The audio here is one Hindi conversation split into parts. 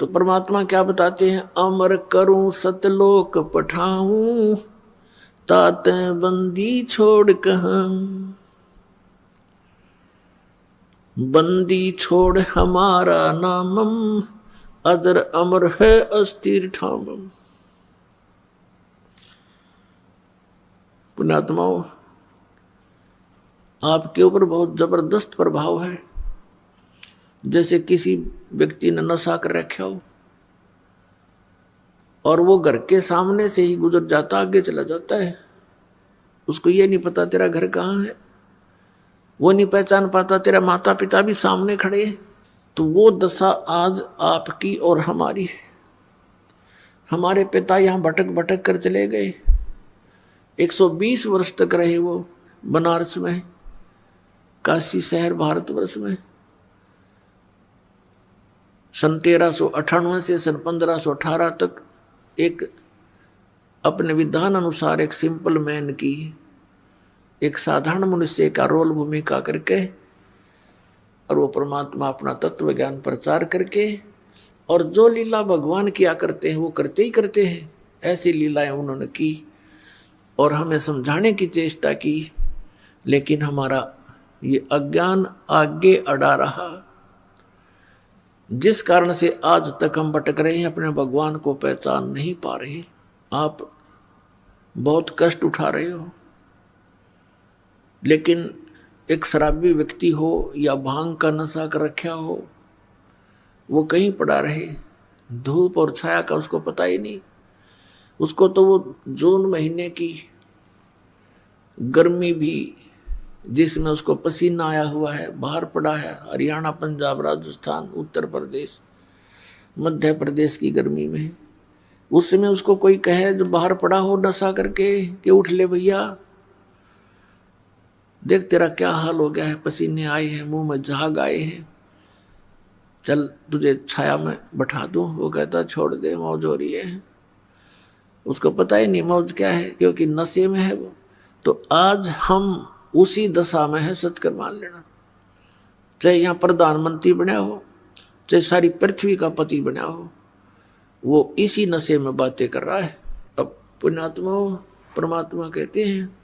तो परमात्मा क्या बताते हैं, अमर करूं सतलोक पठाऊं, तात बंदी छोड़ कहां, बंदी छोड़ हमारा नामम, अदर अमर है अस्थिर ठामम। पुण्यात्माओं, आपके ऊपर बहुत जबरदस्त प्रभाव है। जैसे किसी व्यक्ति ने नशा कर रखा हो और वो घर के सामने से ही गुजर जाता, आगे चला जाता है, उसको ये नहीं पता तेरा घर कहाँ है, वो नहीं पहचान पाता तेरा माता पिता भी सामने खड़े हैं। तो वो दशा आज आपकी और हमारी है। हमारे पिता यहाँ भटक भटक कर चले गए, 120 वर्ष तक रहे वो बनारस में, काशी शहर भारतवर्ष में। सन 1398 से सन 1518 तक एक अपने विधान अनुसार एक सिंपल मैन की, एक साधारण मनुष्य का रोल भूमिका करके, और वो परमात्मा अपना तत्व ज्ञान प्रचार करके, और जो लीला भगवान किया करते हैं वो करते ही करते हैं। ऐसी लीलाएं उन्होंने की और हमें समझाने की चेष्टा की, लेकिन हमारा ये अज्ञान आगे अड़ा रहा, जिस कारण से आज तक हम भटक रहे हैं, अपने भगवान को पहचान नहीं पा रहे। आप बहुत कष्ट उठा रहे हो, लेकिन एक शराबी व्यक्ति हो या भांग का नशा कर रखा हो, वो कहीं पड़ा रहे, धूप और छाया का उसको पता ही नहीं। उसको तो वो जून महीने की गर्मी भी, जिसमें उसको पसीना आया हुआ है, बाहर पड़ा है, हरियाणा, पंजाब, राजस्थान, उत्तर प्रदेश, मध्य प्रदेश की गर्मी में, उस समय उसको कोई कहे जो बाहर पड़ा हो नशा करके कि उठ ले भैया, देख तेरा क्या हाल हो गया है, पसीने आए हैं, मुंह में झाग आए हैं, चल तुझे छाया में बैठा दूं। वो कहता छोड़ दे, मौज हो रही है। उसको पता ही नहीं मौज क्या है, क्योंकि नशे में है वो। तो आज हम उसी दशा में है, सच कर मान लेना। चाहे यहाँ प्रधानमंत्री बना हो, चाहे सारी पृथ्वी का पति बना हो, वो इसी नशे में बातें कर रहा है। अब पुण्यात्मा परमात्मा कहते हैं,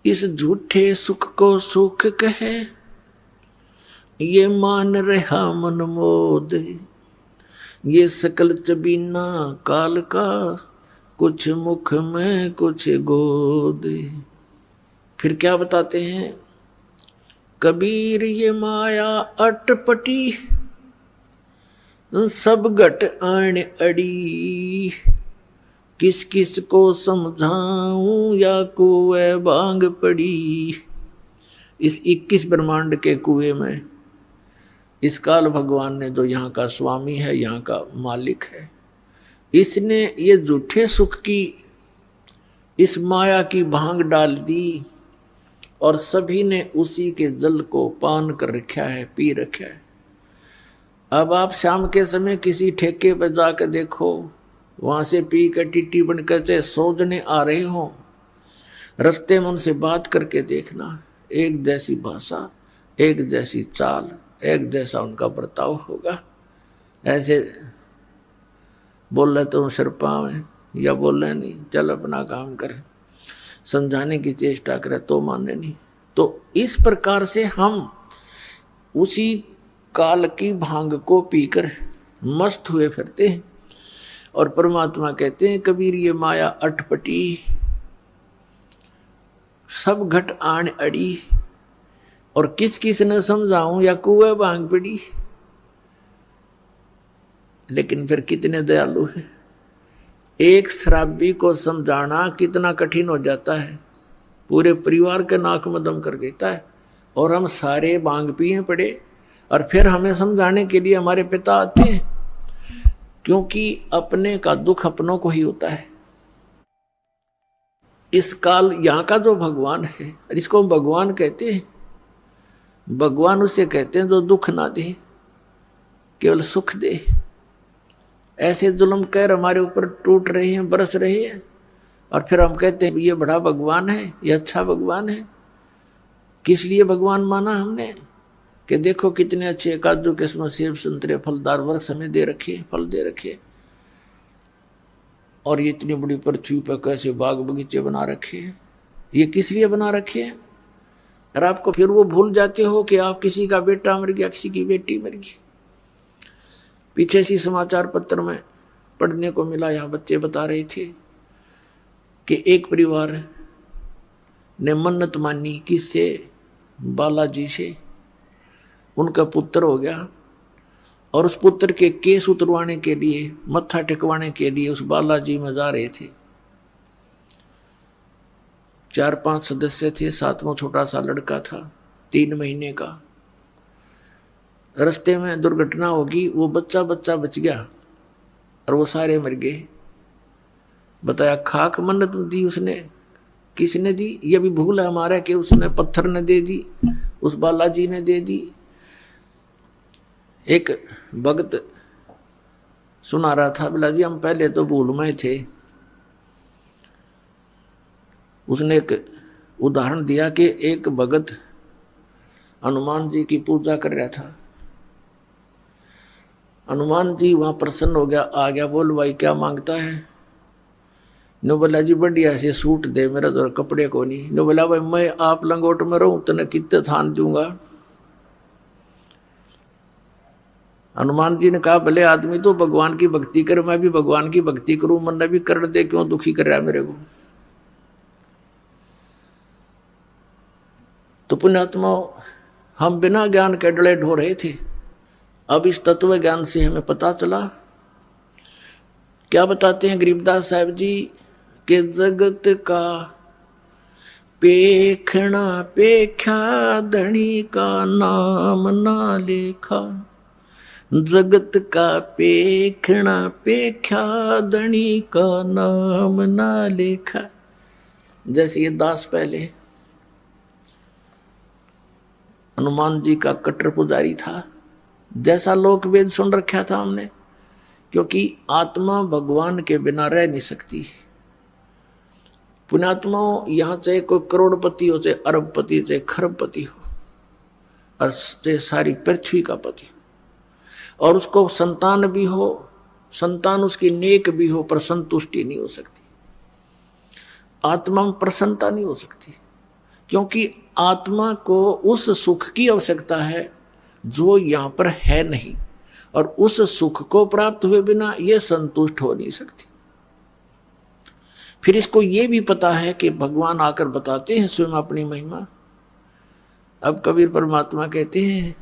इस झूठे सुख को सुख कहे, ये मान रहा मन मोद, ये सकल चबीना काल का, कुछ मुख में कुछ गोद। फिर क्या बताते हैं, कबीर ये माया अटपटी, सब घट आण अड़ी, किस किस को समझाऊं या कुएं भांग पड़ी। इस 21 ब्रह्मांड के कुएं में इस काल भगवान ने, जो यहाँ का स्वामी है, यहाँ का मालिक है, इसने ये झूठे सुख की इस माया की भांग डाल दी और सभी ने उसी के जल को पान कर रखा है, पी रखा है। अब आप शाम के समय किसी ठेके पर जाकर देखो, वहां से पी कर टिट्टी बनकर से सोचने आ रहे हो, रास्ते में उनसे बात करके देखना, एक जैसी भाषा, एक जैसी चाल, एक जैसा उनका बर्ताव होगा। ऐसे बोल रहे तो सिर पाँव है, या बोल रहे नहीं, चल अपना काम करें, समझाने की चेष्टा करें तो माने नहीं। तो इस प्रकार से हम उसी काल की भांग को पीकर मस्त हुए फिरते हैं। और परमात्मा कहते हैं, कबीर ये माया अटपटी, सब घट आण अड़ी, और किस किस ने समझाऊं या कुएं भांग पड़ी। लेकिन फिर कितने दयालु हैं, एक शराबी को समझाना कितना कठिन हो जाता है, पूरे परिवार के नाक में दम कर देता है। और हम सारे भांग पिए पड़े, और फिर हमें समझाने के लिए हमारे पिता आते हैं, क्योंकि अपने का दुख अपनों को ही होता है। इस काल यहाँ का जो भगवान है, इसको भगवान कहते हैं। भगवान उसे कहते हैं जो दुख ना दे, केवल सुख दे। ऐसे जुल्म कहर हमारे ऊपर टूट रहे हैं, बरस रहे हैं, और फिर हम कहते हैं ये बड़ा भगवान है, ये अच्छा भगवान है। किस लिए भगवान माना हमने? कि देखो कितने अच्छे काजू किस्मत सेब संतरे फलदार वृक्ष हमें दे रखे, फल दे रखे, और ये इतनी बड़ी पृथ्वी पर कैसे बाग बगीचे बना रखे हैं, ये किस लिए बना रखे हैं? और आपको फिर वो भूल जाते हो कि आप किसी का बेटा मर गया, किसी की बेटी मर गई। पीछे सी समाचार पत्र में पढ़ने को मिला, यहाँ बच्चे बता रहे थे कि एक परिवार ने मन्नत मानी किससे? बालाजी से। उनका पुत्र हो गया और उस पुत्र के केस उतरवाने के लिए, मत्था टिकवाने के लिए उस बालाजी में जा रहे थे। 4-5 सदस्य थे, 7वां छोटा सा लड़का था 3 महीने का। रास्ते में दुर्घटना होगी, वो बच्चा बच गया और वो सारे मर गए। बताया खाक मन्नत दी उसने, किसने दी? ये भी भूल है हमारा कि उसने पत्थर ने दे दी, उस बालाजी ने दे दी। एक भगत सुना रहा था, बोला जी हम पहले तो भूल में थे। उसने एक उदाहरण दिया कि एक भगत हनुमान जी की पूजा कर रहा था। हनुमान जी वहां प्रसन्न हो गया, आ गया, बोल भाई क्या मांगता है? नो बोला जी बढ़िया से सूट दे, मेरा तो कपड़े को नहीं। नो बोला भाई मैं आप लंगोट में रहूं तने कितने थान दूंगा? हनुमान जी ने कहा भले आदमी तो भगवान की भक्ति करे, मैं भी भगवान की भक्ति करूं, मन भी कर दे, क्यों दुखी कर रहा है मेरे को? तो पुण्यात्मा हम बिना ज्ञान के डले ढो रहे थे। अब इस तत्व ज्ञान से हमें पता चला। क्या बताते हैं गरीबदास साहब जी कि जगत का पेखना पेख्या धनी का नाम ना लेखा। जगत का पेखना पेख्या धनी का नाम ना लेखा। जैसे ये दास पहले हनुमान जी का कट्टर पुजारी था, जैसा लोक वेद सुन रखा था हमने, क्योंकि आत्मा भगवान के बिना रह नहीं सकती। पुण्यात्माओं, यहाँ चाहे कोई करोड़पति हो, चाहे अरबपति, चाहे खरबपति हो, और चाहे सारी पृथ्वी का पति हो, और उसको संतान भी हो, संतान उसकी नेक भी हो, पर संतुष्टि नहीं हो सकती। आत्मा में प्रसन्नता नहीं हो सकती, क्योंकि आत्मा को उस सुख की आवश्यकता है जो यहाँ पर है नहीं, और उस सुख को प्राप्त हुए बिना ये संतुष्ट हो नहीं सकती। फिर इसको ये भी पता है कि भगवान आकर बताते हैं स्वयं अपनी महिमा। अब कबीर परमात्मा कहते हैं,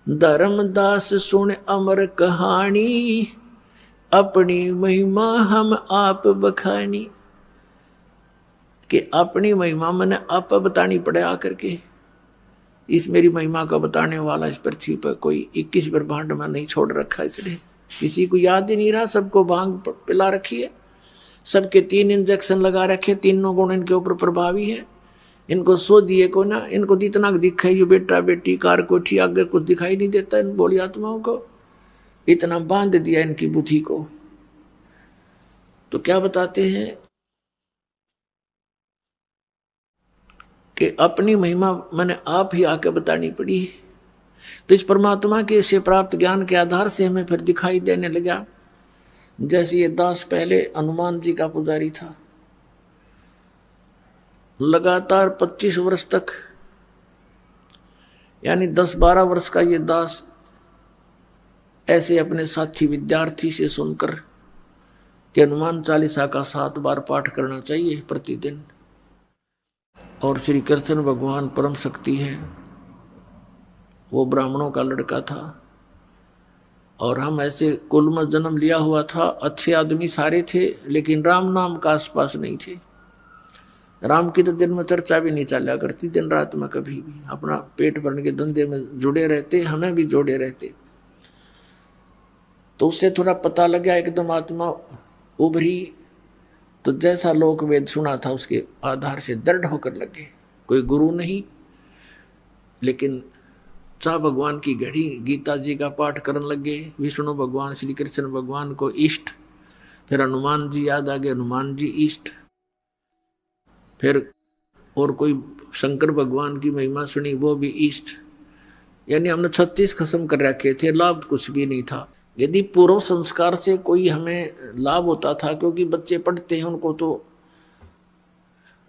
धर्मदास सुन अमर कहानी, अपनी महिमा हम आप बखानी। कि अपनी महिमा मैंने आप बतानी पड़े आकर के। इस मेरी महिमा का बताने वाला इस पृथ्वी पर कोई 21 ब्रह्मांड में नहीं छोड़ रखा, इसलिए किसी को याद ही नहीं रहा। सबको भांग पिला रखी है, सबके 3 इंजेक्शन लगा रखे, तीनों गुण इनके ऊपर प्रभावी है। इनको सो दिए को ना, इनको जितना दिखा ये बेटा बेटी कार कोठी आगे कुछ दिखाई नहीं देता इन बोली आत्माओं को, इतना बांध दिया इनकी बुद्धि को। तो क्या बताते हैं कि अपनी महिमा मैंने आप ही आके बतानी पड़ी। तो इस परमात्मा के से प्राप्त ज्ञान के आधार से हमें फिर दिखाई देने लगा। जैसे ये दास पहले हनुमान जी का पुजारी था, लगातार 25 वर्ष तक, यानी 10-12 वर्ष का ये दास ऐसे अपने साथी विद्यार्थी से सुनकर कि हनुमान चालीसा का 7 बार पाठ करना चाहिए प्रतिदिन, और श्री कृष्ण भगवान परम शक्ति है। वो ब्राह्मणों का लड़का था और हम ऐसे कुल में जन्म लिया हुआ था, अच्छे आदमी सारे थे, लेकिन राम नाम का आसपास नहीं थे। राम की तो दिन में चर्चा भी नहीं चला करती, दिन रात में कभी भी अपना पेट भरने के धंधे में जुड़े रहते, हमें भी जोड़े रहते। तो उससे थोड़ा पता लगा, एकदम आत्मा उभरी, तो जैसा लोक वेद सुना था उसके आधार से दृढ़ होकर लगे। कोई गुरु नहीं, लेकिन चाह भगवान की घड़ी, गीता जी का पाठ करने लगे, विष्णु भगवान श्री कृष्ण भगवान को इष्ट, फिर हनुमान जी याद आ गए, हनुमान जी इष्ट, फिर और कोई शंकर भगवान की महिमा सुनी, वो भी इष्ट, यानी हमने 36 खत्म कर रखे थे, लाभ कुछ भी नहीं था। यदि पूर्व संस्कार से कोई हमें लाभ होता था, क्योंकि बच्चे पढ़ते हैं उनको तो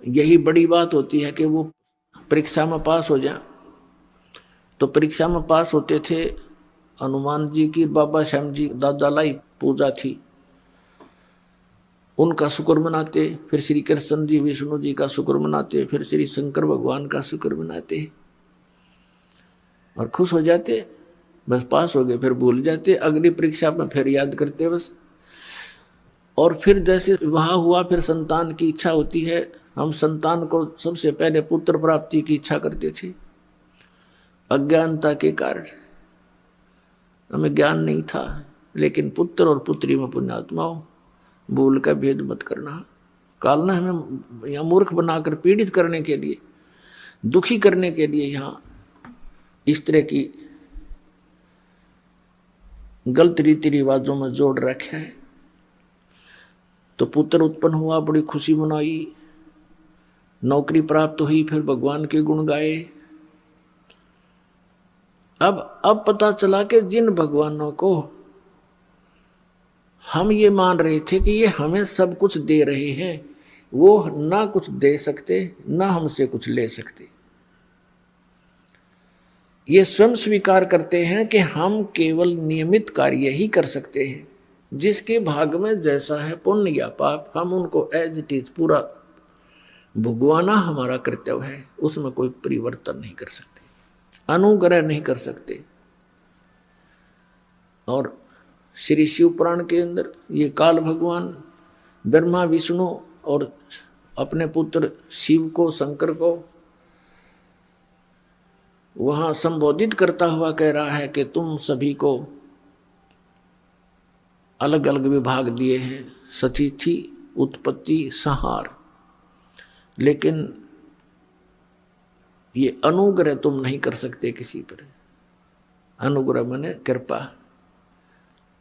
यही बड़ी बात होती है कि वो परीक्षा में पास हो जाए। तो परीक्षा में पास होते थे। हनुमान जी की बाबा श्याम जी दादा लाई पूजा थी, उनका शुक्र मनाते। फिर श्री कृष्ण जी विष्णु जी का शुक्र मनाते, फिर श्री शंकर भगवान का शुक्र मनाते और खुश हो जाते। बस पास हो गए, फिर भूल जाते, अगली परीक्षा में फिर याद करते बस। और फिर जैसे वह हुआ, फिर संतान की इच्छा होती है। हम संतान को सबसे पहले पुत्र प्राप्ति की इच्छा करते थे। अज्ञानता के कारण हमें ज्ञान नहीं था, लेकिन पुत्र और पुत्री में पुण्यात्माओं भूल का भेद मत करना। काल ने हमें यहाँ मूर्ख बनाकर पीड़ित करने के लिए, दुखी करने के लिए यहाँ इस तरह की गलत रीति रिवाजों में जोड़ रखा है। तो पुत्र उत्पन्न हुआ, बड़ी खुशी मनाई, नौकरी प्राप्त हुई, फिर भगवान के गुण गाए। अब पता चला कि जिन भगवानों को हम ये मान रहे थे कि ये हमें सब कुछ दे रहे हैं, वो ना कुछ दे सकते ना हमसे कुछ ले सकते। ये स्वयं स्वीकार करते हैं कि हम केवल नियमित कार्य ही कर सकते हैं। जिसके भाग में जैसा है पुण्य या पाप, हम उनको एज इट इज पूरा भुगवाना हमारा कर्तव्य है। उसमें कोई परिवर्तन नहीं कर सकते, अनुग्रह नहीं कर सकते। और श्री शिव पुराण के अंदर ये काल भगवान ब्रह्मा विष्णु और अपने पुत्र शिव को, शंकर को वहां संबोधित करता हुआ कह रहा है कि तुम सभी को अलग अलग विभाग दिए हैं, सतिथि, उत्पत्ति, संहार, लेकिन ये अनुग्रह तुम नहीं कर सकते किसी पर। अनुग्रह माने कृपा।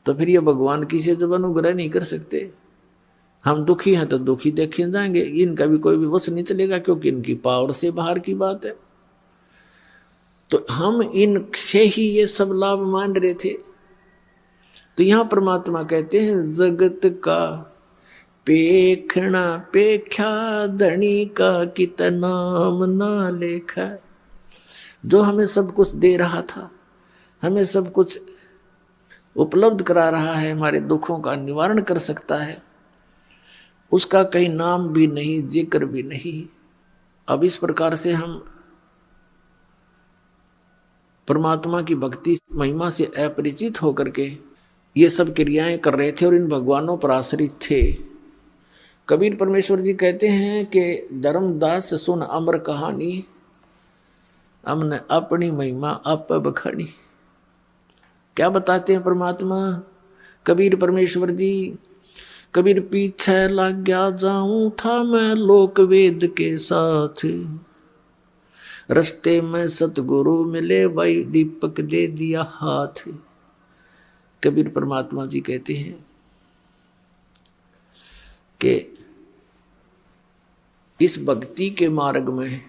तो फिर ये भगवान की से जब अनुग्रह नहीं कर सकते, हम दुखी हैं तो दुखी देखे जाएंगे, इनका भी कोई भी वश नहीं चलेगा, क्योंकि इनकी पावर से बाहर की बात है। तो हम इनसे ही ये सब लाभ मान रहे थे। तो यहां परमात्मा कहते हैं जगत का पेखना पेख्या धनी का कितना नाम ना लेखा। जो हमें सब कुछ दे रहा था, हमें सब कुछ उपलब्ध करा रहा है, हमारे दुखों का निवारण कर सकता है, उसका कहीं नाम भी नहीं, जिक्र भी नहीं। अब इस प्रकार से हम परमात्मा की भक्ति महिमा से अपरिचित होकर के ये सब क्रियाएं कर रहे थे और इन भगवानों पर आश्रित थे। कबीर परमेश्वर जी कहते हैं कि धर्मदास सुन अमर कहानी, हमने अपनी महिमा आप बखानी। क्या बताते हैं परमात्मा कबीर परमेश्वर जी? कबीर पीछे लग गया जाऊं था मैं लोक वेद के साथ, रस्ते में सतगुरु मिले भाई दीपक दे दिया हाथ। कबीर परमात्मा जी कहते हैं कि इस भक्ति के मार्ग में,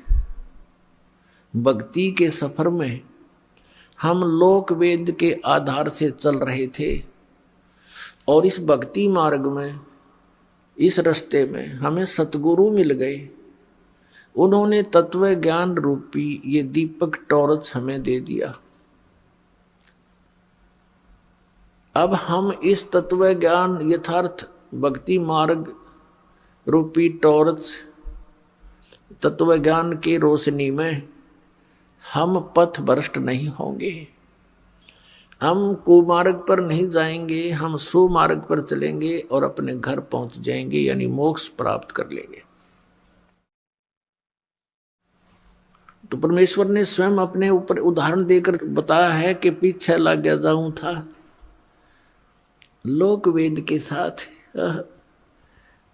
भक्ति के सफर में हम लोक वेद के आधार से चल रहे थे, और इस भक्ति मार्ग में, इस रास्ते में हमें सतगुरु मिल गए। उन्होंने तत्व ज्ञान रूपी ये दीपक टॉर्च हमें दे दिया। अब हम इस तत्व ज्ञान यथार्थ भक्ति मार्ग रूपी टॉर्च तत्व ज्ञान की रोशनी में हम पथ भ्रष्ट नहीं होंगे, हम कुमार्ग पर नहीं जाएंगे, हम सुमार्ग पर चलेंगे और अपने घर पहुंच जाएंगे, यानी मोक्ष प्राप्त कर लेंगे। तो परमेश्वर ने स्वयं अपने ऊपर उदाहरण देकर बताया है कि पीछे लग गया जाऊं था लोक वेद के साथ।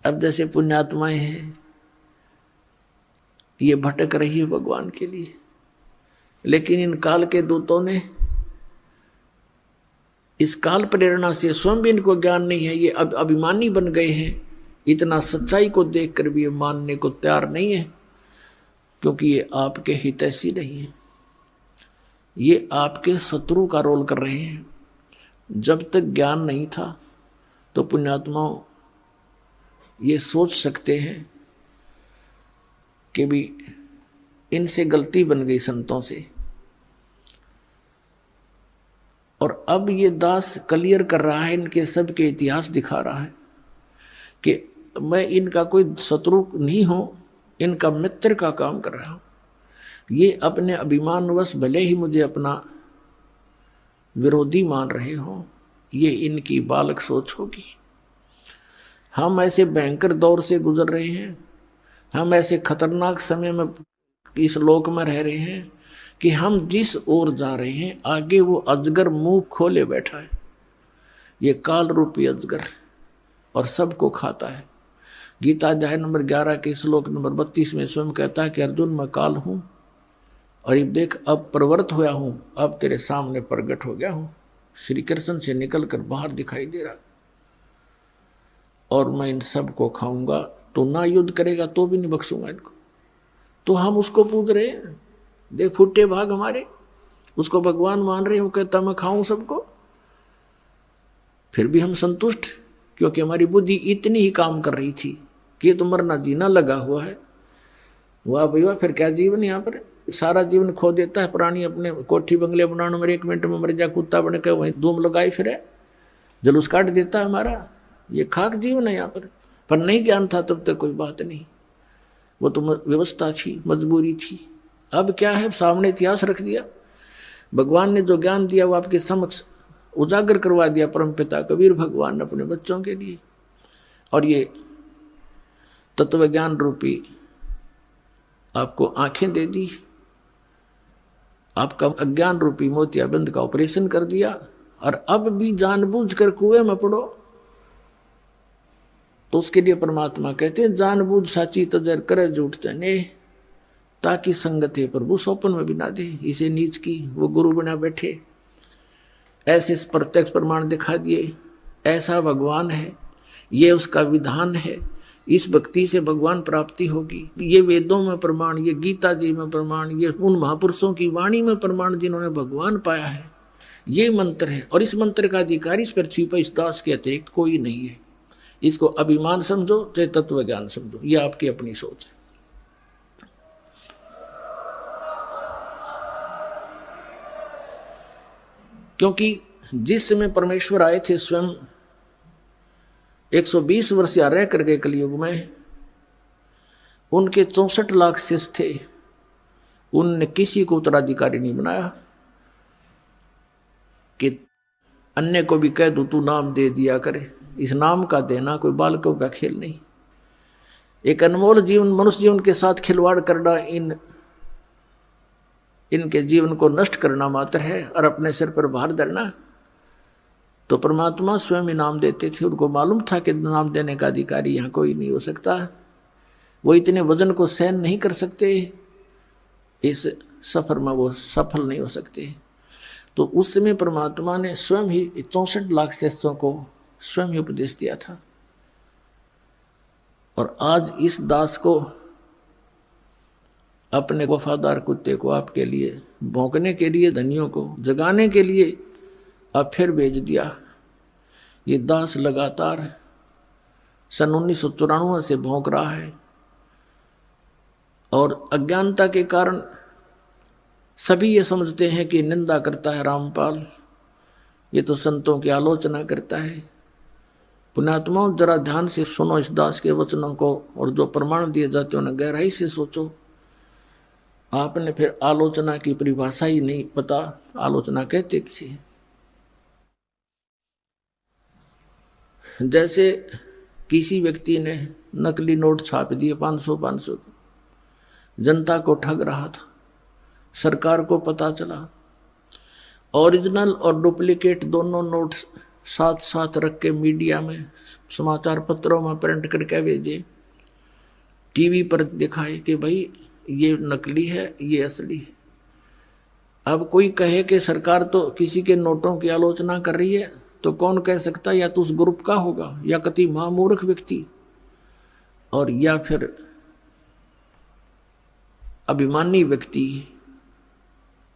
अब जैसे पुण्यात्माएं हैं, ये भटक रही है भगवान के लिए, लेकिन इन काल के दूतों ने इस काल प्रेरणा से स्वयं भी इनको ज्ञान नहीं है, ये अब अभिमानी बन गए हैं। इतना सच्चाई को देखकर भी ये मानने को तैयार नहीं है, क्योंकि ये आपके हितैषी नहीं है। ये आपके शत्रु का रोल कर रहे हैं। जब तक ज्ञान नहीं था तो पुण्यात्माओं ये सोच सकते हैं कि भी इनसे गलती बन गई संतों से, और अब ये दास क्लियर कर रहा है, इनके सब के इतिहास दिखा रहा है कि मैं इनका कोई शत्रु नहीं हूं, इनका मित्र का काम कर रहा हूं। ये अपने अभिमानवश भले ही मुझे अपना विरोधी मान रहे हो, ये इनकी बालक सोच होगी। हम ऐसे भयंकर दौर से गुजर रहे हैं, हम ऐसे खतरनाक समय में इस लोक में रह रहे हैं कि हम जिस ओर जा रहे हैं आगे वो अजगर मुंह खोले बैठा है, ये काल रूपी अजगर, और सबको खाता है। गीता अध्याय नंबर 11 के श्लोक नंबर 32 में स्वयं कहता है कि अर्जुन मैं काल हूं, और ये देख अब प्रवृत्त होया हूं, अब तेरे सामने प्रकट हो गया हूं, श्री कृष्ण से निकलकर बाहर दिखाई दे रहा, और मैं इन सब को खाऊंगा। तो ना युद्ध करेगा तो भी नहीं बख्शूंगा इनको। तो हम उसको पूज रहे हैं, देख फुटे भाग हमारे, उसको भगवान मान रहे हैं, वो कहता मैं खाऊं सबको, फिर भी हम संतुष्ट, क्योंकि हमारी बुद्धि इतनी ही काम कर रही थी कि ये तो मरना जीना लगा हुआ है। वाह भैया, फिर क्या जीवन यहाँ पर, सारा जीवन खो देता है प्राणी, अपने कोठी बंगले बनाने में 1 मिनट में मर जा, कुत्ता बन के वहीं धूम लगाए फिरे, जुलूस काट देता है हमारा। ये खाक जीवन है यहाँ पर नहीं ज्ञान था तब तक कोई बात नहीं, वो तो व्यवस्था थी, मजबूरी थी। अब क्या है, सामने इतिहास रख दिया, भगवान ने जो ज्ञान दिया वो आपके समक्ष उजागर करवा दिया परमपिता कबीर भगवान ने अपने बच्चों के लिए। और ये तत्व ज्ञान रूपी आपको आंखें दे दी, आपका अज्ञान रूपी मोतियाबिंद का ऑपरेशन कर दिया, और अब भी जानबूझकर कुएं में पड़ो। तो उसके लिए परमात्मा कहते हैं जानबूझ साची तजर करे झूठ तने, ताकि संगत है प्रभु सौपन में भी ना दे। इसे नीच की वो गुरु बना बैठे, ऐसे प्रत्यक्ष प्रमाण दिखा दिए, ऐसा भगवान है, ये उसका विधान है, इस भक्ति से भगवान प्राप्ति होगी। ये वेदों में प्रमाण, ये गीता जी में प्रमाण, ये उन महापुरुषों की वाणी में प्रमाण जिन्होंने भगवान पाया है, ये मंत्र है। और इस मंत्र का अधिकारी इस पृथ्वी पर इस दास के अतिरिक्त कोई नहीं है। इसको अभिमान समझो चाहे तत्व ज्ञान समझो, ये आपकी अपनी सोच है। क्योंकि जिस समय परमेश्वर आए थे स्वयं 120 वर्ष या रह कर गए कलयुग में, उनके 64 लाख शिष्य थे, उनने किसी को उत्तराधिकारी नहीं बनाया कि अन्य को भी कह दो तू नाम दे दिया करे। इस नाम का देना कोई बालकों का खेल नहीं। एक अनमोल जीवन, मनुष्य जीवन के साथ खिलवाड़ करना, इनके जीवन को नष्ट करना मात्र है, और अपने सिर पर भार धरना। तो परमात्मा स्वयं इनाम देते थे, उनको मालूम था कि नाम देने का अधिकारी यहाँ कोई नहीं हो सकता, वो इतने वजन को सहन नहीं कर सकते, इस सफर में वो सफल नहीं हो सकते। तो उस समय परमात्मा ने स्वयं ही 64 लाख शिष्यों को स्वयं ही उपदेश दिया था। और आज इस दास को, अपने वफादार कुत्ते को आपके लिए भौंकने के लिए, धनियों को जगाने के लिए अब फिर भेज दिया। ये दास लगातार सन 1994 से भौंक रहा है, और अज्ञानता के कारण सभी ये समझते हैं कि निंदा करता है रामपाल, ये तो संतों की आलोचना करता है। पुण्यात्माओं, जरा ध्यान से सुनो इस दास के वचनों को, और जो प्रमाण दिए जाते हैं उन्हें गहराई से सोचो। आपने फिर आलोचना की परिभाषा ही नहीं पता, आलोचना कहते किसे। जैसे किसी व्यक्ति ने नकली नोट छाप दिए 500 जनता को ठग रहा था, सरकार को पता चला, ओरिजिनल और डुप्लीकेट दोनों नोट साथ साथ रख के मीडिया में, समाचार पत्रों में प्रिंट करके भेजे, टीवी पर दिखाए कि भाई ये नकली है, ये असली है। अब कोई कहे कि सरकार तो किसी के नोटों की आलोचना कर रही है, तो कौन कह सकता है, या तो उस ग्रुप का होगा, या कति महामूर्ख व्यक्ति, और या फिर अभिमानी व्यक्ति,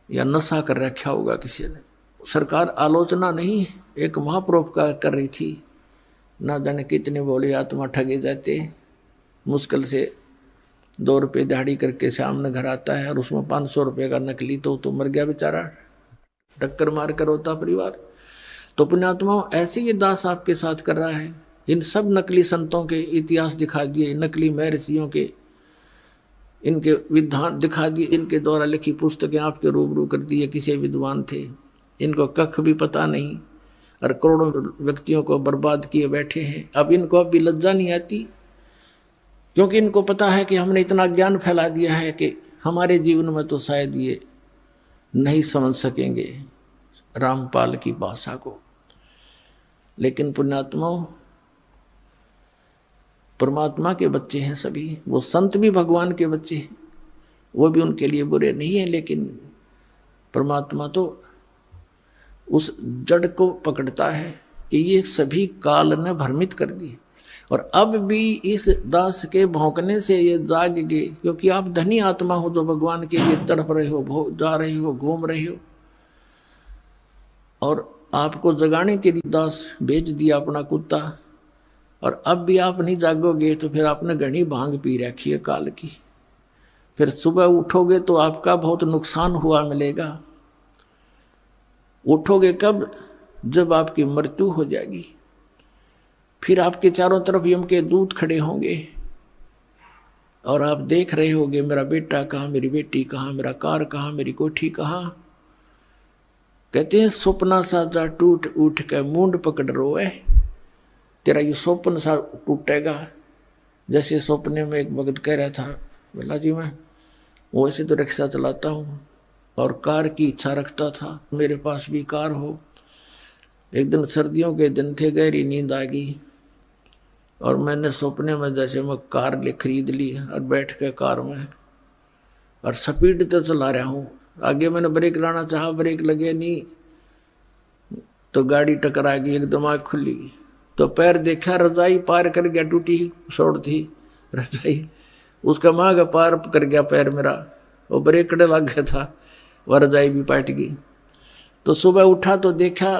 या नशा कर रखा होगा किसी ने। सरकार आलोचना नहीं, एक महापरोपकार कर रही थी। ना जाने कितने बोले आत्मा ठगे जाते, मुश्किल से 2 रुपये दिहाड़ी करके सामने घर आता है और उसमें 500 रुपये का नकली, तो मर गया बेचारा, टक्कर मार कर होता परिवार। तो पुण्यात्माओं, ऐसे ये दास आपके साथ कर रहा है। इन सब नकली संतों के इतिहास दिखा दिए, नकली महर्षियों के इनके विद्वान दिखा दिए, इनके द्वारा लिखी पुस्तकें आपके रूबरू कर दिए। किसी विद्वान थे, इनको कख भी पता नहीं और करोड़ों व्यक्तियों को बर्बाद किए बैठे हैं। अब इनको अब भी लज्जा नहीं आती, क्योंकि इनको पता है कि हमने इतना ज्ञान फैला दिया है कि हमारे जीवन में तो शायद ये नहीं समझ सकेंगे रामपाल की भाषा को। लेकिन पुण्यात्माओं, परमात्मा के बच्चे हैं सभी, वो संत भी भगवान के बच्चे हैं, वो भी उनके लिए बुरे नहीं है। लेकिन परमात्मा तो उस जड़ को पकड़ता है कि ये सभी काल ने भ्रमित कर दिए, और अब भी इस दास के भौंकने से ये जाग गए, क्योंकि आप धनी आत्मा हो जो भगवान के लिए तड़प रहे हो, जा रहे हो, घूम रहे हो, और आपको जगाने के लिए दास भेज दिया अपना कुत्ता, और अब भी आप नहीं जागोगे तो फिर आपने घनी भांग पी रखी है काल की। फिर सुबह उठोगे तो आपका बहुत नुकसान हुआ मिलेगा। उठोगे कब? जब आपकी मृत्यु हो जाएगी। फिर आपके चारों तरफ यम के दूत खड़े होंगे और आप देख रहे होगे, मेरा बेटा कहाँ, मेरी बेटी कहाँ, मेरा कार कहाँ, मेरी कोठी कहाँ। कहते हैं स्वप्ना सा जा टूट उठ के मूंड पकड़ रोए, तेरा ये स्वप्न सा टूटेगा। जैसे सपने में एक भगत कह रहा था, बोला जी मैं वैसे तो रिक्शा चलाता हूँ और कार की इच्छा रखता था, मेरे पास भी कार हो। एक दिन सर्दियों के दिन थे, गहरी नींद आ गई और मैंने सपने में जैसे मैं कार ले खरीद ली और बैठ के कार में और स्पीड तो चला रहा हूँ। आगे मैंने ब्रेक लाना चाहा, ब्रेक लगे नहीं तो गाड़ी टकरा गई, एकदम आँख खुली तो पैर देखा, रजाई पार कर गया, टूटी शोड़ थी रजाई, उसका माँ का पार कर गया पैर मेरा, वो ब्रेक लग गया था, वह रजाई भी पाट गई। तो सुबह उठा तो देखा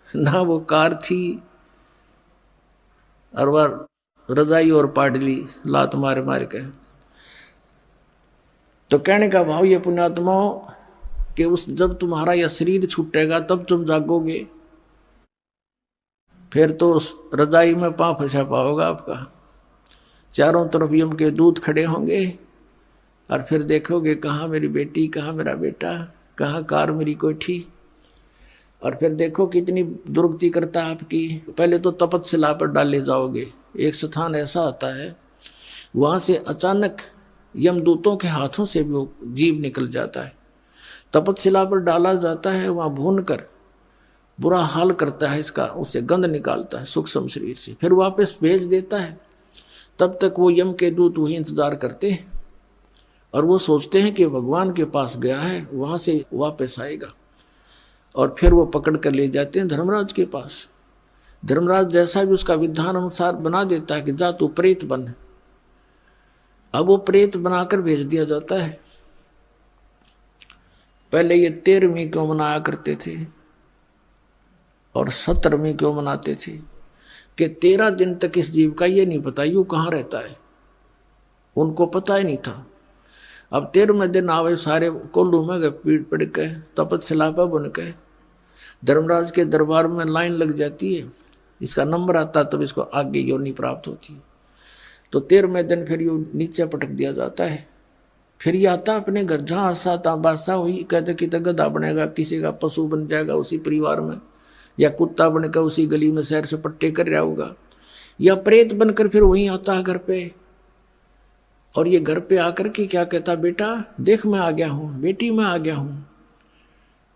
ना वो कार थी और वह रजाई और पाट ली लात मारे मार के। तो कहने का भाव ये पुण्यात्माओं कि उस जब तुम्हारा यह शरीर छूटेगा तब तुम जागोगे, फिर तो उस रजाई में पाँव फंसा पाओगा आपका। चारों तरफ यम के दूत खड़े होंगे और फिर देखोगे कहाँ मेरी बेटी, कहाँ मेरा बेटा, कहाँ कार मेरी कोठी। और फिर देखो कितनी दुर्गति करता आपकी। पहले तो तपस्या पर डाले जाओगे, एक स्थान ऐसा आता है वहाँ से अचानक यमदूतों के हाथों से भी वो जीव निकल जाता है। तपस्या पर डाला जाता है, वहाँ भून कर बुरा हाल करता है इसका, उससे गंध निकालता है सूक्ष्म शरीर से, फिर वापस भेज देता है। तब तक वो यम के दूत वही इंतजार करते हैं और वो सोचते हैं कि भगवान के पास गया है, वहाँ से वापस आएगा, और फिर वो पकड़ कर ले जाते हैं धर्मराज के पास। धर्मराज जैसा भी उसका विधान अनुसार बना देता है कि जा तू प्रेत बन। अब वो प्रेत बनाकर भेज दिया जाता है। पहले ये 13वीं क्यों मनाया करते थे और 17वीं क्यों मनाते थे कि 13 दिन तक इस जीव का ये नहीं पता यूँ कहाँ रहता है, उनको पता ही नहीं था। अब 13वें दिन आवे सारे कोल्लू में गए, पीठ पड़ के तपस्या पर बन के धर्मराज के दरबार में लाइन लग जाती है, इसका नंबर आता तब इसको आगे योनि प्राप्त होती है। तो 13वें दिन फिर यू नीचे पटक दिया जाता है। फिर ये आता अपने घर, जहाँ आसा बादशाह हुई, कहते कि गधा बनेगा, किसी का पशु बन जाएगा उसी परिवार में, या कुत्ता बनकर उसी गली में शहर से पट्टे कर रहा होगा, या प्रेत बनकर फिर वहीं आता है घर पे। और ये घर पे आकर के क्या कहता, बेटा देख मैं आ गया हूँ, बेटी मैं आ गया हूँ।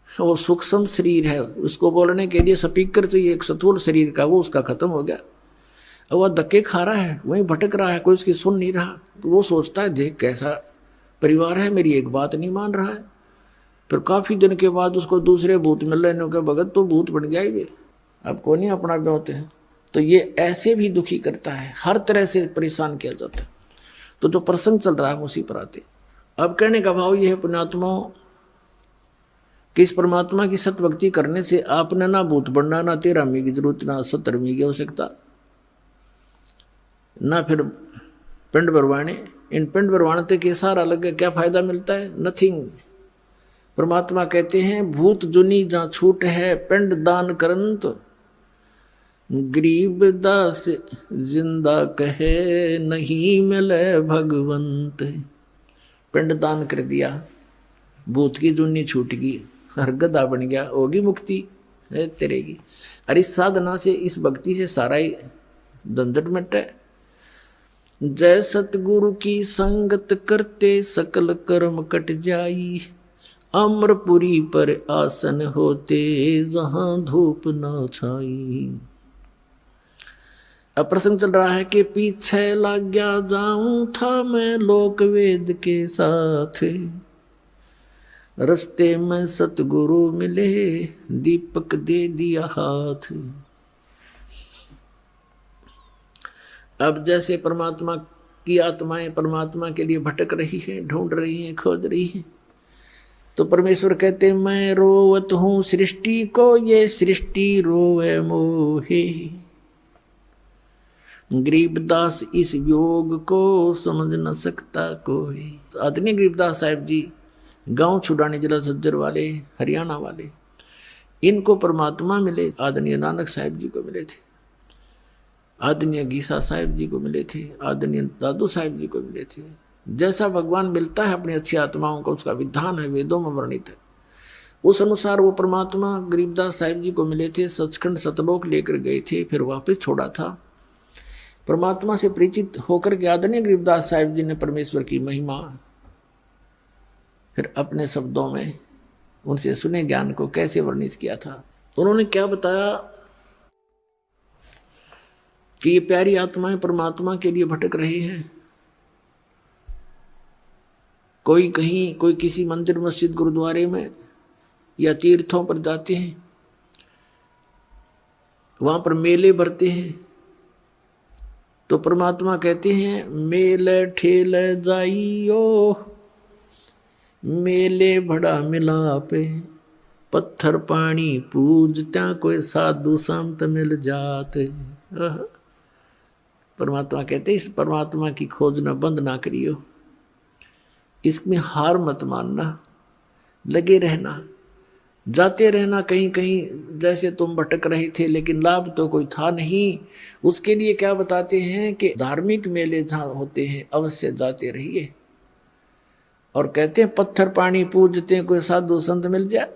वो सूक्ष्म शरीर है, उसको बोलने के लिए स्पीकर चाहिए एक स्थूल शरीर का, वो उसका खत्म हो गया। अब वह धक्के खा रहा है, वहीं भटक रहा है, कोई उसकी सुन नहीं रहा। वो सोचता है देख कैसा परिवार है, मेरी एक बात नहीं मान रहा है। फिर काफ़ी दिन के बाद उसको दूसरे भूत मिल रहे हैं, भगत तो भूत बन गया ही वे, अब को नहीं अपना ब्योते हैं। तो ये ऐसे भी दुखी करता है, हर तरह से परेशान किया जाता है। तो जो प्रसंग चल रहा है उसी पर आते। अब कहने का भाव ये है पुण्यात्माओं कि इस परमात्मा की सत भक्ति करने से आपने ना भूत बनना, ना 13वीं की जरूरत, ना 17वीं की आवश्यकता, ना फिर पिंड भरवाने। इन पिंड भरवाने के सारा लगे क्या फायदा मिलता है? नथिंग। परमात्मा कहते हैं भूत जुनी जहाँ छूट है पिंड दान करंत, गरीब दास जिंदा कहे नहीं मिले भगवंत। पिंड दान कर दिया, भूत की जुनी छूट गई, हर गधा बन गया, होगी मुक्ति है तेरे की। और इस साधना से, इस भक्ति से सारा ही झंझट मिटे। जय सतगुरु की संगत करते सकल कर्म कट जाई, अमरपुरी पर आसन होते जहां धूप न छाई। अब प्रसंग चल रहा है कि पीछे लग गया जाऊं था मैं लोक वेद के साथ, रस्ते में सतगुरु मिले दीपक दे दिया हाथ। अब जैसे परमात्मा की आत्माएं परमात्मा के लिए भटक रही है, ढूंढ रही है, खोज रही है, तो परमेश्वर कहते मैं रोवत हूं सृष्टि को, ये सृष्टि रोवे मोहे। गरीबदास इस योग को समझ न सकता कोई। आदरणीय गरीबदास साहिब जी गांव छुड़ाने जिला झज्जर वाले, हरियाणा वाले, इनको परमात्मा मिले, आदरणीय नानक साहिब जी को मिले थे, आदरणीय गीसा साहिब जी को मिले थे, आदरणीय दादू साहिब जी को मिले थे। जैसा भगवान मिलता है अपनी अच्छी आत्माओं को, उसका विधान है, वेदों में वर्णित है। उस अनुसार वो परमात्मा गरीबदास साहिब जी को मिले थे, सचखंड सतलोक लेकर गए थे, फिर वापस छोड़ा था। परमात्मा से परिचित होकर के आदरणीय गरीबदास साहिब जी ने परमेश्वर की महिमा फिर अपने शब्दों में उनसे सुने ज्ञान को कैसे वर्णित किया था। उन्होंने क्या बताया कि ये प्यारी आत्माएं परमात्मा के लिए भटक रही हैं। कोई कहीं, कोई किसी मंदिर मस्जिद गुरुद्वारे में या तीर्थों पर जाते हैं, वहां पर मेले भरते हैं, तो परमात्मा कहते हैं मेले ठेले जाइयो, मेले बड़ा मिलापे, पत्थर पानी पूजत्या कोई साधु संत मिल जाते। परमात्मा कहते इस परमात्मा की खोज न बंद ना करियो, इसमें हार मत मानना, लगे रहना, जाते रहना कहीं कहीं। जैसे तुम भटक रहे थे लेकिन लाभ तो कोई था नहीं, उसके लिए क्या बताते हैं कि धार्मिक मेले जहाँ होते हैं अवश्य जाते रहिए। और कहते हैं पत्थर पानी पूजते हैं कोई साधु संत मिल जाए,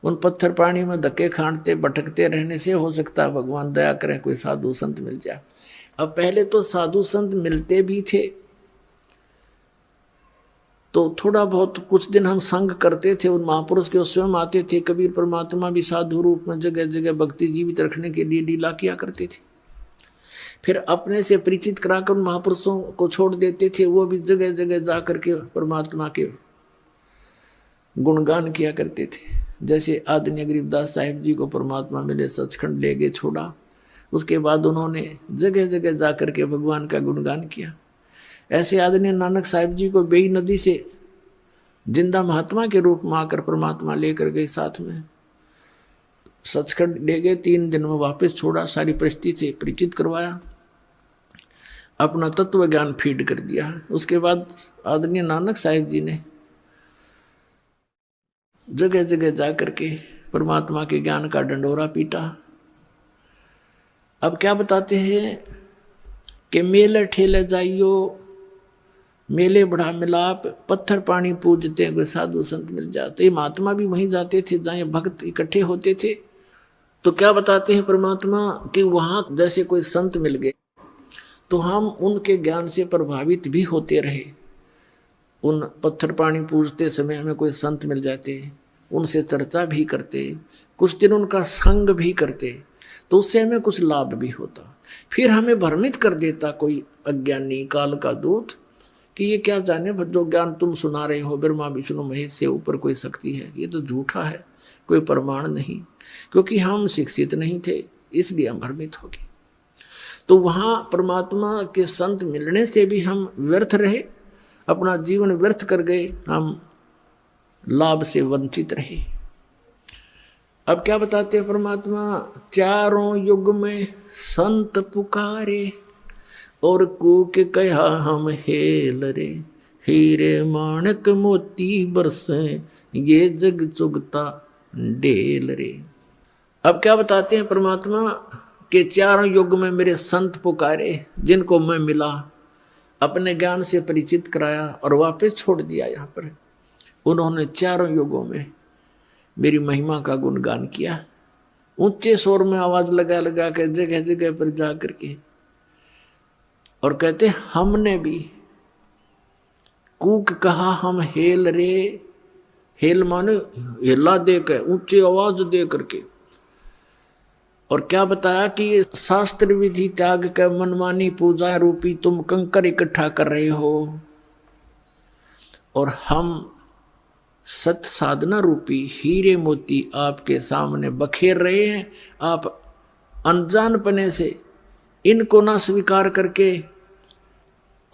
उन पत्थर पानी में धक्के खांडते भटकते रहने से हो सकता है भगवान दया करें कोई साधु संत मिल जाए। अब पहले तो साधु संत मिलते भी थे, तो थोड़ा बहुत कुछ दिन हम संग करते थे, उन महापुरुष के स्वयं आते थे। कबीर परमात्मा भी साधु रूप में जगह जगह भक्ति जीवित रखने के लिए लीला किया करते थे। फिर अपने से परिचित कराकर उन महापुरुषों को छोड़ देते थे, वो भी जगह जगह जाकर के परमात्मा के गुणगान किया करते थे। जैसे आदरणीय गरीबदास साहिब जी को परमात्मा मिले, सचखंड ले गए, छोड़ा, उसके बाद उन्होंने जगह जगह जाकर के भगवान का गुणगान किया। ऐसे आदरणीय नानक साहिब जी को बेई नदी से जिंदा महात्मा के रूप में आकर परमात्मा लेकर गए, साथ में सचखंड ले गए, 3 दिन में वापस छोड़ा, सारी परिस्थिति से परिचित करवाया, अपना तत्व ज्ञान फीड कर दिया। उसके बाद आदरणीय नानक साहिब जी ने जगह जगह जाकर के परमात्मा के ज्ञान का डंडोरा पीटा। अब क्या बताते हैं कि मेले ठेले जाइयो, मेले बड़ा मिलाप, पत्थर पानी पूजते हैं कोई साधु संत मिल जाते। ये महात्मा भी वहीं जाते थे जहाँ भक्त इकट्ठे होते थे। तो क्या बताते हैं परमात्मा कि वहाँ जैसे कोई संत मिल गए तो हम उनके ज्ञान से प्रभावित भी होते रहे। उन पत्थर पानी पूजते समय हमें कोई संत मिल जाते, उनसे चर्चा भी करते, कुछ दिन उनका संग भी करते, तो उससे हमें कुछ लाभ भी होता। फिर हमें भ्रमित कर देता कोई अज्ञानी काल का दूत कि ये क्या जाने जो ज्ञान तुम सुना रहे हो ब्रह्मा विष्णु महेश से ऊपर कोई शक्ति है, ये तो झूठा है, कोई प्रमाण नहीं। क्योंकि हम शिक्षित नहीं थे इसलिए हम भ्रमित हो गए। तो वहाँ परमात्मा के संत मिलने से भी हम व्यर्थ रहे, अपना जीवन व्यर्थ कर गए, हम लाभ से वंचित रहे। अब क्या बताते हैं परमात्मा, चारों युग में संत पुकारे और कूक कहा हम हेल रे, हीरे माणक मोती बरसे ये जग चुगता ढेल रे। अब क्या बताते हैं परमात्मा कि चारों युग में मेरे संत पुकारे, जिनको मैं मिला, अपने ज्ञान से परिचित कराया और वापस छोड़ दिया यहाँ पर। उन्होंने चारों युगों में मेरी महिमा का गुणगान किया, ऊंचे स्वर में आवाज लगा लगा कर जगह जगह पर जा करके, और कहते हमने भी कूक कहा हम हेल रे, हेल माने हेला दे कर, ऊंची आवाज दे करके। और क्या बताया कि ये शास्त्र विधि त्याग कर मनमानी पूजा रूपी तुम कंकर इकट्ठा कर रहे हो, और हम सत साधना रूपी हीरे मोती आपके सामने बखेर रहे हैं। आप अनजानपने से इनको ना स्वीकार करके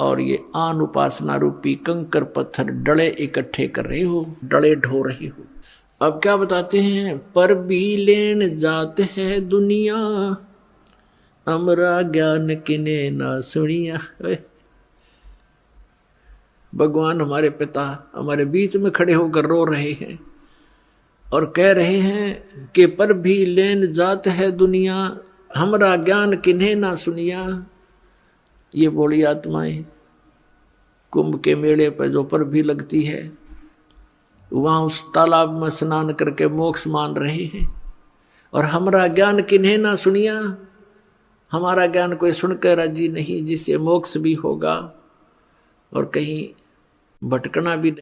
और ये आन उपासना रूपी कंकर पत्थर डले इकट्ठे कर रहे हो, डले ढो रहे हो। अब क्या बताते हैं, पर भी लेन जात है दुनिया, अमरा ज्ञान किने ना सुनिया। भगवान हमारे पिता हमारे बीच में खड़े होकर रो रहे हैं और कह रहे हैं कि पर भी लेन जात है दुनिया, हमरा ज्ञान किन्हें ना सुनिया। ये बोली आत्माएं कुंभ के मेले पर जो पर भी लगती है, वहां उस तालाब में स्नान करके मोक्ष मान रहे हैं, और हमरा ज्ञान किन्हें ना सुनिया। हमारा ज्ञान कोई सुनकर राजी नहीं, जिससे मोक्ष भी होगा और कहीं भटकना भी